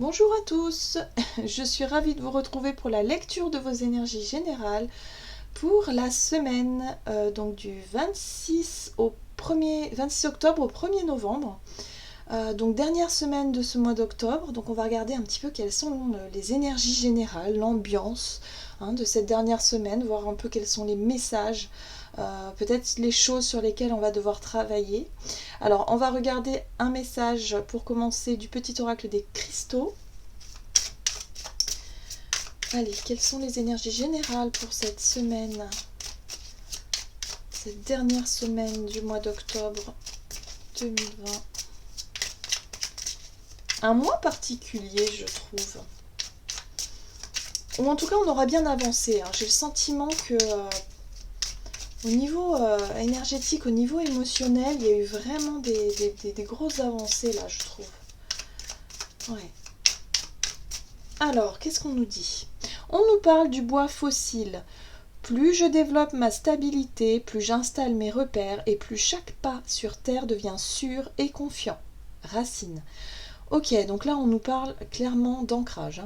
Bonjour à tous, je suis ravie de vous retrouver pour la lecture de vos énergies générales pour la semaine donc du 26 octobre au 1er novembre. Donc dernière semaine de ce mois d'octobre, donc on va regarder un petit peu quelles sont les énergies générales, l'ambiance de cette dernière semaine, voir un peu quels sont les messages, peut-être les choses sur lesquelles on va devoir travailler. Alors on va regarder un message pour commencer du petit oracle des cristaux. Allez, quelles sont les énergies générales pour cette semaine, cette dernière semaine du mois d'octobre 2020? Un mois particulier, je trouve. Ou en tout cas, on aura bien avancé. J'ai le sentiment que au niveau énergétique, au niveau émotionnel, il y a eu vraiment des grosses avancées là, je trouve. Ouais. Alors, qu'est-ce qu'on nous dit? On nous parle du bois fossile. Plus je développe ma stabilité, plus j'installe mes repères et plus chaque pas sur terre devient sûr et confiant. Racine. Ok, donc là on nous parle clairement d'ancrage.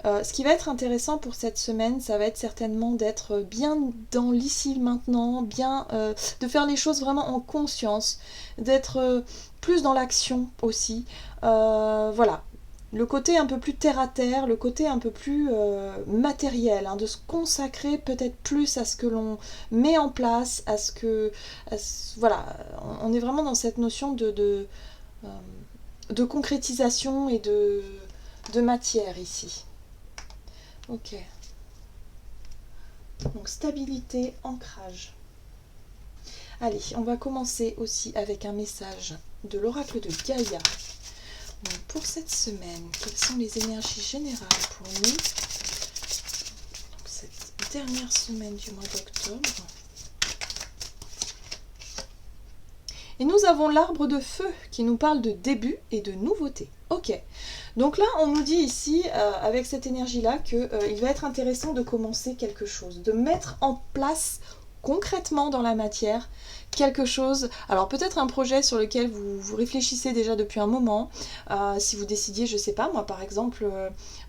Ce qui va être intéressant pour cette semaine, ça va être certainement d'être bien dans l'ici maintenant, bien de faire les choses vraiment en conscience, d'être plus dans l'action aussi. Voilà. Le côté un peu plus terre à terre, le côté un peu plus matériel, de se consacrer peut-être plus à ce que l'on met en place, voilà, on est vraiment dans cette notion de concrétisation et de matière ici. Ok. Donc stabilité, ancrage. Allez, on va commencer aussi avec un message de l'oracle de Gaïa. Donc pour cette semaine, quelles sont les énergies générales pour nous? Donc cette dernière semaine du mois d'octobre. Et nous avons l'arbre de feu qui nous parle de début et de nouveauté. Ok, donc là on nous dit ici, avec cette énergie-là, qu'il va être intéressant de commencer quelque chose, de mettre en place concrètement dans la matière quelque chose, alors peut-être un projet sur lequel vous réfléchissez déjà depuis un moment, si vous décidiez, je sais pas moi par exemple,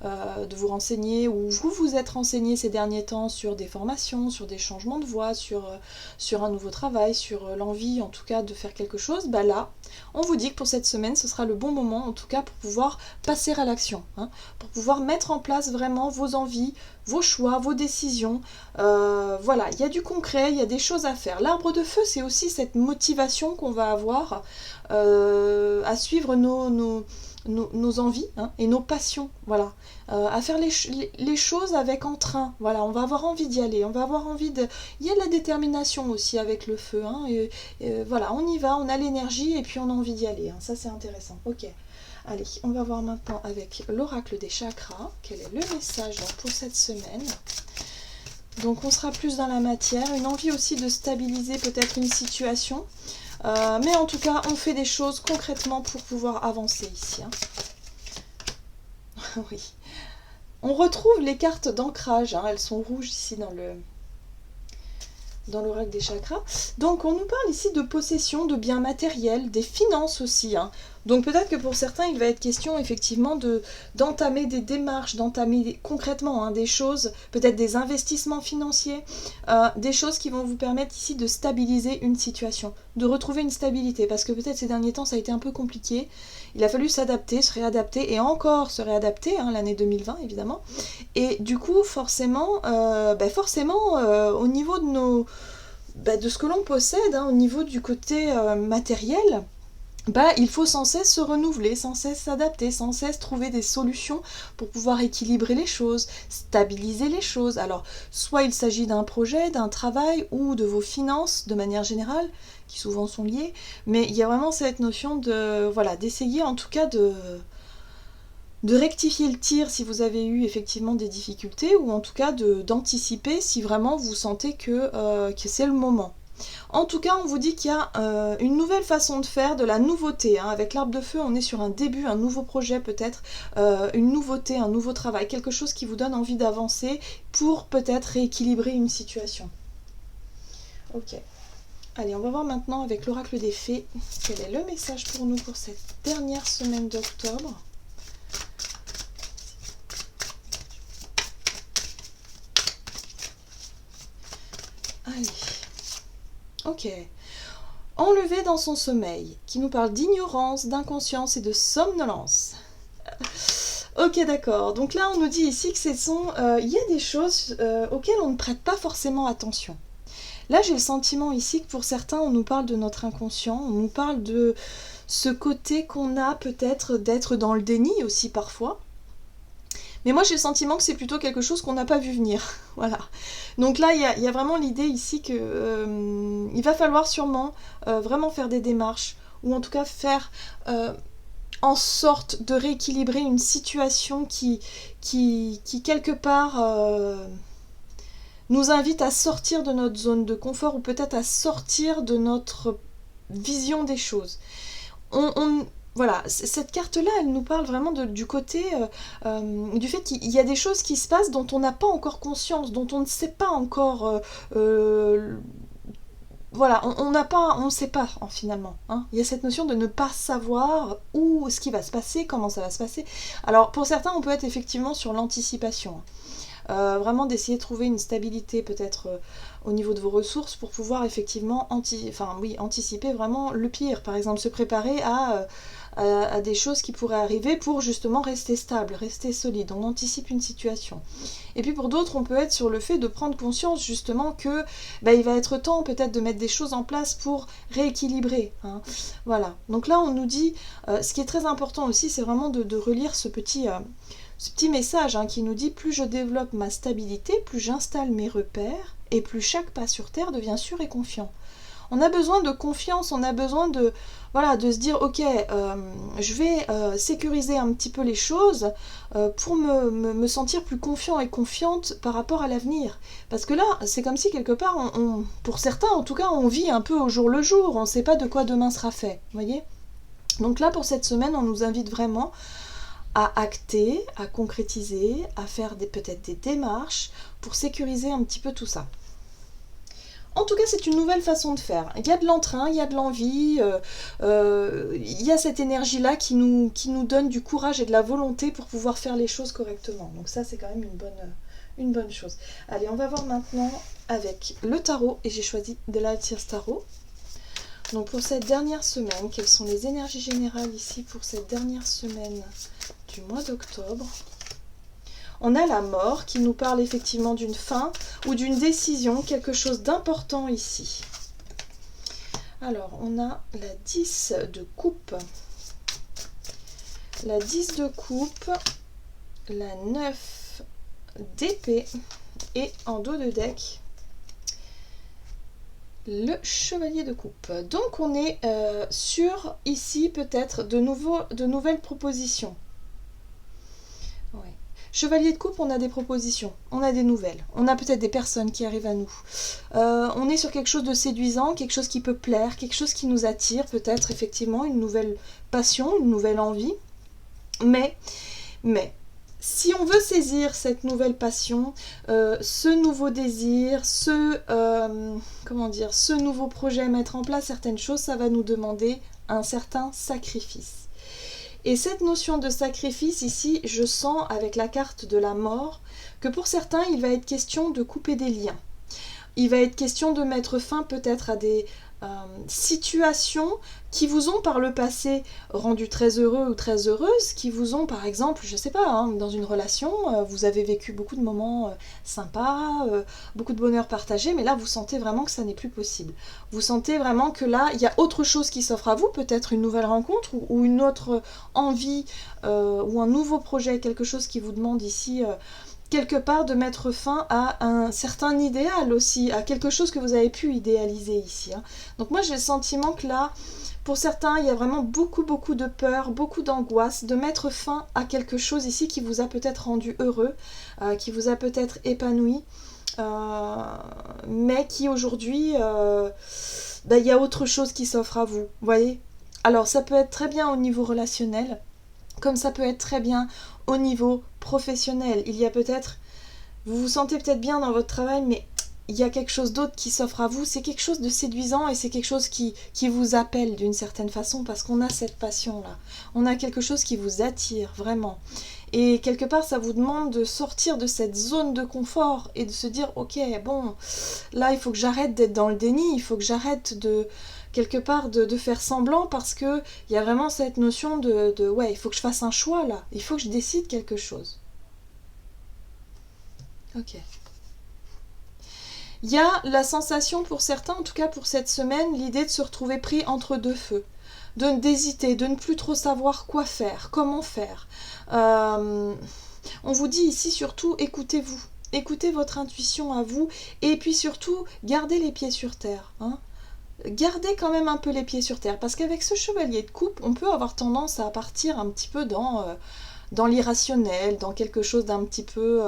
de vous renseigner, ou vous vous êtes renseigné ces derniers temps sur des formations, sur des changements de voie, sur un nouveau travail, sur l'envie en tout cas de faire quelque chose, bah là, on vous dit que pour cette semaine, ce sera le bon moment en tout cas pour pouvoir passer à l'action, pour pouvoir mettre en place vraiment vos envies, vos choix, vos décisions. Voilà, il y a du concret, il y a des choses à faire. L'arbre de feu, c'est aussi cette motivation qu'on va avoir à suivre nos envies et nos passions, voilà, à faire les choses avec entrain, voilà, on va avoir envie d'y aller, on va avoir envie de... Il y a de la détermination aussi avec le feu, et voilà, on y va, on a l'énergie et puis on a envie d'y aller, ça c'est intéressant, ok. Allez, on va voir maintenant avec l'oracle des chakras, quel est le message pour cette semaine. Donc on sera plus dans la matière, une envie aussi de stabiliser peut-être une situation, mais en tout cas on fait des choses concrètement pour pouvoir avancer ici. Oui. On retrouve les cartes d'ancrage, elles sont rouges ici dans l'oracle des chakras. Donc on nous parle ici de possession, de biens matériels, des finances aussi. Donc peut-être que pour certains, il va être question effectivement d'entamer des démarches, d'entamer concrètement des choses, peut-être des investissements financiers, des choses qui vont vous permettre ici de stabiliser une situation, de retrouver une stabilité, parce que peut-être ces derniers temps, ça a été un peu compliqué. Il a fallu s'adapter, se réadapter et encore se réadapter, l'année 2020 évidemment. Et du coup, forcément, au niveau de ce que l'on possède, au niveau du côté matériel, il faut sans cesse se renouveler, sans cesse s'adapter, sans cesse trouver des solutions pour pouvoir équilibrer les choses, stabiliser les choses. Alors, soit il s'agit d'un projet, d'un travail ou de vos finances de manière générale, qui souvent sont liées, mais il y a vraiment cette notion d'essayer en tout cas de rectifier le tir si vous avez eu effectivement des difficultés, ou en tout cas d'anticiper si vraiment vous sentez que c'est le moment. En tout cas, on vous dit qu'il y a une nouvelle façon de faire, de la nouveauté. Avec l'arbre de feu, on est sur un début, un nouveau projet peut-être, une nouveauté, un nouveau travail, quelque chose qui vous donne envie d'avancer pour peut-être rééquilibrer une situation. Ok. Allez, on va voir maintenant avec l'oracle des fées quel est le message pour nous pour cette dernière semaine d'octobre. Allez. Ok. Enlevé dans son sommeil, qui nous parle d'ignorance, d'inconscience et de somnolence. Ok, d'accord. Donc là, on nous dit ici que il y a des choses auxquelles on ne prête pas forcément attention. Là, j'ai le sentiment ici que pour certains, on nous parle de notre inconscient, on nous parle de ce côté qu'on a peut-être d'être dans le déni aussi parfois. Mais moi, j'ai le sentiment que c'est plutôt quelque chose qu'on n'a pas vu venir. Voilà. Donc là, il y a vraiment l'idée ici que il va falloir sûrement vraiment faire des démarches, ou en tout cas faire en sorte de rééquilibrer une situation qui quelque part nous invite à sortir de notre zone de confort, ou peut-être à sortir de notre vision des choses. Voilà, cette carte-là, elle nous parle vraiment du côté du fait qu'il y a des choses qui se passent dont on n'a pas encore conscience, dont on ne sait pas encore... voilà, on ne sait pas finalement. Hein. Il y a cette notion de ne pas savoir où, ce qui va se passer, comment ça va se passer. Alors pour certains, on peut être effectivement sur l'anticipation. Vraiment d'essayer de trouver une stabilité peut-être au niveau de vos ressources pour pouvoir effectivement anticiper vraiment le pire. Par exemple, se préparer à des choses qui pourraient arriver pour justement rester stable, rester solide. On anticipe une situation. Et puis pour d'autres, on peut être sur le fait de prendre conscience justement que il va être temps peut-être de mettre des choses en place pour rééquilibrer. Hein. Voilà. Donc là, on nous dit, ce qui est très important aussi, c'est vraiment de relire ce petit message qui nous dit: plus je développe ma stabilité, plus j'installe mes repères, et plus chaque pas sur terre devient sûr et confiant. On a besoin de confiance, on a besoin de se dire: ok, je vais sécuriser un petit peu les choses pour me sentir plus confiant et confiante par rapport à l'avenir. Parce que là, c'est comme si quelque part, pour certains en tout cas, on vit un peu au jour le jour, on ne sait pas de quoi demain sera fait, vous voyez ? Donc là, pour cette semaine, on nous invite vraiment à acter, à concrétiser, à faire peut-être des démarches pour sécuriser un petit peu tout ça. En tout cas, c'est une nouvelle façon de faire. Il y a de l'entrain, il y a de l'envie, il y a cette énergie-là qui nous donne du courage et de la volonté pour pouvoir faire les choses correctement. Donc ça, c'est quand même une bonne chose. Allez, on va voir maintenant avec le tarot, et j'ai choisi de l'Altiers Tarot. Donc pour cette dernière semaine, quelles sont les énergies générales ici pour cette dernière semaine du mois d'octobre ? On a la mort qui nous parle effectivement d'une fin ou d'une décision, quelque chose d'important ici. Alors, on a la 10 de coupe, la 10 de coupe, la 9 d'épée et en dos de deck, le chevalier de coupe. Donc, on est sur ici peut-être de nouvelles propositions. Ouais. Chevalier de coupe, on a des propositions, on a des nouvelles, on a peut-être des personnes qui arrivent à nous. On est sur quelque chose de séduisant, quelque chose qui peut plaire, quelque chose qui nous attire, peut-être effectivement une nouvelle passion, une nouvelle envie. Mais, si on veut saisir cette nouvelle passion, ce nouveau désir, ce nouveau projet, mettre en place certaines choses, ça va nous demander un certain sacrifice. Et cette notion de sacrifice ici, je sens avec la carte de la mort que pour certains, il va être question de couper des liens. Il va être question de mettre fin peut-être à des situations qui vous ont par le passé rendu très heureux ou très heureuse, qui vous ont par exemple, je sais pas, dans une relation, vous avez vécu beaucoup de moments sympas, beaucoup de bonheur partagé, mais là vous sentez vraiment que ça n'est plus possible. Vous sentez vraiment que là, il y a autre chose qui s'offre à vous, peut-être une nouvelle rencontre ou une autre envie ou un nouveau projet, quelque chose qui vous demande ici quelque part de mettre fin à un certain idéal aussi, à quelque chose que vous avez pu idéaliser ici. Donc moi j'ai le sentiment que là, pour certains, il y a vraiment beaucoup de peur, beaucoup d'angoisse de mettre fin à quelque chose ici qui vous a peut-être rendu heureux, qui vous a peut-être épanoui, mais qui aujourd'hui, il y a autre chose qui s'offre à vous, vous voyez ? Alors ça peut être très bien au niveau relationnel, comme ça peut être très bien au niveau professionnel. Il y a peut-être, vous vous sentez peut-être bien dans votre travail, mais il y a quelque chose d'autre qui s'offre à vous, c'est quelque chose de séduisant et c'est quelque chose qui vous appelle d'une certaine façon parce qu'on a cette passion-là. On a quelque chose qui vous attire, vraiment. Et quelque part, ça vous demande de sortir de cette zone de confort et de se dire, ok, bon, là, il faut que j'arrête d'être dans le déni, il faut que j'arrête de, quelque part, de faire semblant parce qu'il y a vraiment cette notion de, ouais, il faut que je fasse un choix, là. Il faut que je décide quelque chose. Ok. Il y a la sensation pour certains, en tout cas pour cette semaine, l'idée de se retrouver pris entre deux feux, d'hésiter, de ne plus trop savoir quoi faire, comment faire. On vous dit ici surtout écoutez-vous, écoutez votre intuition à vous et puis surtout gardez les pieds sur terre. Hein. Gardez quand même un peu les pieds sur terre parce qu'avec ce chevalier de coupe, on peut avoir tendance à partir un petit peu dans l'irrationnel, dans quelque chose d'un petit peu...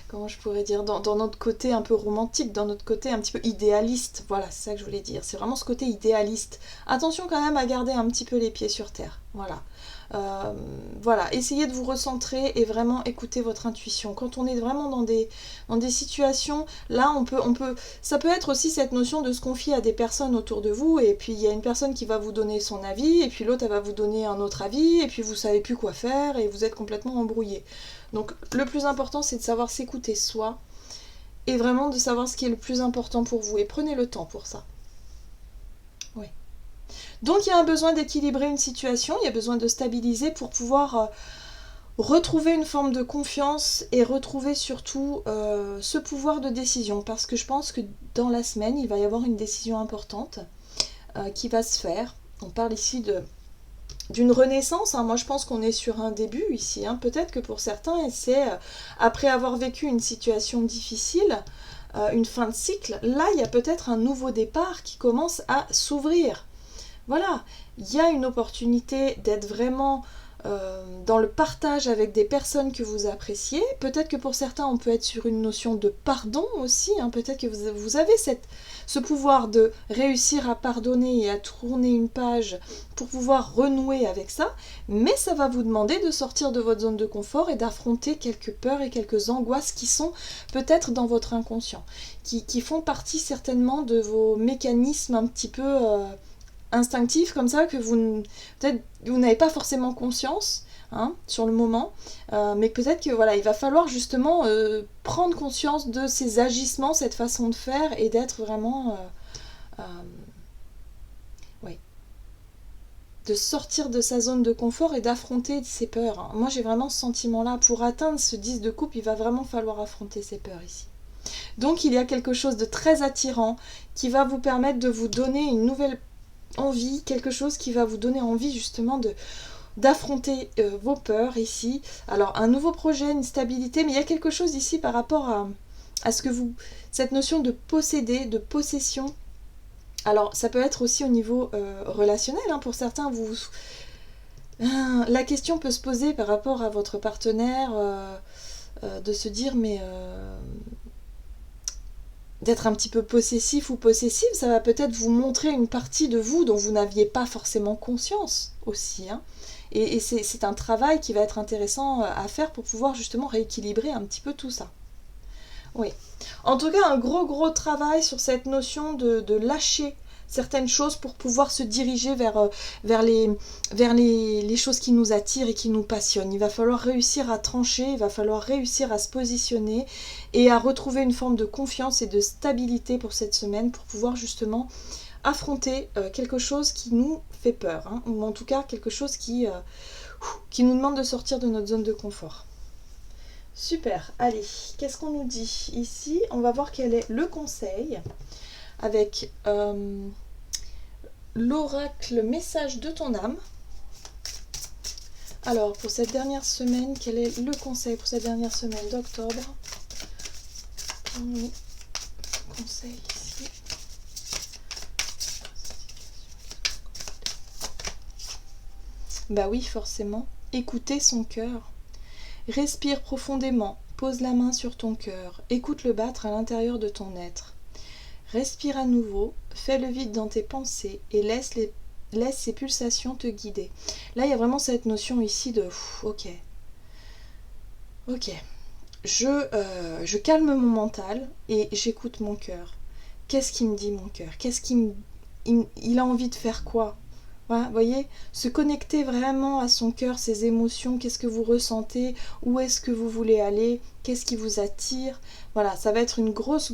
comment je pourrais dire, dans notre côté un peu romantique, dans notre côté un petit peu idéaliste. Voilà, c'est ça que je voulais dire. C'est vraiment ce côté idéaliste. Attention quand même à garder un petit peu les pieds sur terre. Voilà. Voilà, essayez de vous recentrer et vraiment écouter votre intuition. Quand on est vraiment dans des situations, là on peut, ça peut être aussi cette notion de se confier à des personnes autour de vous et puis il y a une personne qui va vous donner son avis et puis l'autre elle va vous donner un autre avis et puis vous savez plus quoi faire et vous êtes complètement embrouillé. Donc le plus important c'est de savoir s'écouter soi et vraiment de savoir ce qui est le plus important pour vous et prenez le temps pour ça. Oui. Donc il y a un besoin d'équilibrer une situation, il y a besoin de stabiliser pour pouvoir retrouver une forme de confiance et retrouver surtout ce pouvoir de décision. Parce que je pense que dans la semaine, il va y avoir une décision importante qui va se faire. On parle ici d'une renaissance. Hein. Moi, je pense qu'on est sur un début ici. Hein. Peut-être que pour certains, c'est après avoir vécu une situation difficile, une fin de cycle, là, il y a peut-être un nouveau départ qui commence à s'ouvrir. Voilà, il y a une opportunité d'être vraiment dans le partage avec des personnes que vous appréciez. Peut-être que pour certains, on peut être sur une notion de pardon aussi. Hein. Peut-être que vous avez ce pouvoir de réussir à pardonner et à tourner une page pour pouvoir renouer avec ça. Mais ça va vous demander de sortir de votre zone de confort et d'affronter quelques peurs et quelques angoisses qui sont peut-être dans votre inconscient, qui font partie certainement de vos mécanismes un petit peu... instinctif comme ça que peut-être vous n'avez pas forcément conscience hein, sur le moment mais peut-être que voilà il va falloir justement prendre conscience de ces agissements, cette façon de faire et d'être vraiment oui, de sortir de sa zone de confort et d'affronter ses peurs. Hein. Moi j'ai vraiment ce sentiment là, pour atteindre ce 10 de coupe il va vraiment falloir affronter ses peurs ici. Donc il y a quelque chose de très attirant qui va vous permettre de vous donner une nouvelle envie, quelque chose qui va vous donner envie justement d'affronter vos peurs ici. Alors un nouveau projet, une stabilité, mais il y a quelque chose ici par rapport à ce que vous... cette notion de posséder, de possession. Alors ça peut être aussi au niveau relationnel, hein, pour certains, la question peut se poser par rapport à votre partenaire, de se dire mais... d'être un petit peu possessif ou possessive, ça va peut-être vous montrer une partie de vous dont vous n'aviez pas forcément conscience aussi. Hein. Et c'est un travail qui va être intéressant à faire pour pouvoir justement rééquilibrer un petit peu tout ça. Oui. En tout cas, un gros travail sur cette notion de lâcher certaines choses pour pouvoir se diriger vers les choses qui nous attirent et qui nous passionnent. Il va falloir réussir à trancher, il va falloir réussir à se positionner et à retrouver une forme de confiance et de stabilité pour cette semaine pour pouvoir justement affronter quelque chose qui nous fait peur, hein, ou en tout cas quelque chose qui nous demande de sortir de notre zone de confort. Super, allez, qu'est-ce qu'on nous dit ici? On va voir quel est le conseil avec l'oracle message de ton âme. Alors, pour cette dernière semaine, quel est le conseil pour cette dernière semaine d'octobre? Conseil ici. Bah oui, forcément. Écoutez son cœur. Respire profondément. Pose la main sur ton cœur. Écoute-le battre à l'intérieur de ton être. Respire à nouveau, fais le vide dans tes pensées et laisse ces pulsations te guider. Là, il y a vraiment cette notion ici de ok. je calme mon mental et j'écoute mon cœur. Qu'est-ce qu'il me dit mon cœur? Il a envie de faire quoi? Voilà, vous voyez, se connecter vraiment à son cœur, ses émotions, qu'est-ce que vous ressentez, où est-ce que vous voulez aller, qu'est-ce qui vous attire. Voilà, ça va être une grosse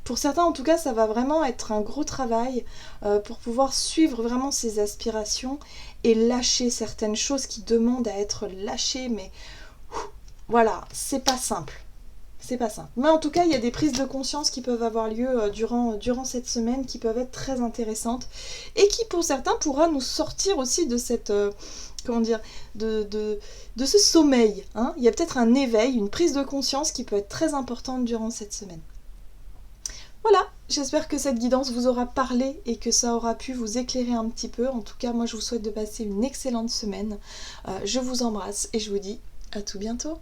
pour certains en tout cas, ça va vraiment être un gros travail pour pouvoir suivre vraiment ses aspirations et lâcher certaines choses qui demandent à être lâchées, mais voilà, c'est pas simple. C'est pas simple. Mais en tout cas, il y a des prises de conscience qui peuvent avoir lieu durant cette semaine qui peuvent être très intéressantes et qui, pour certains, pourra nous sortir aussi de cette... comment dire, de ce sommeil. Hein. Il y a peut-être un éveil, une prise de conscience qui peut être très importante durant cette semaine. Voilà, j'espère que cette guidance vous aura parlé et que ça aura pu vous éclairer un petit peu. En tout cas, moi, je vous souhaite de passer une excellente semaine. Je vous embrasse et je vous dis à tout bientôt.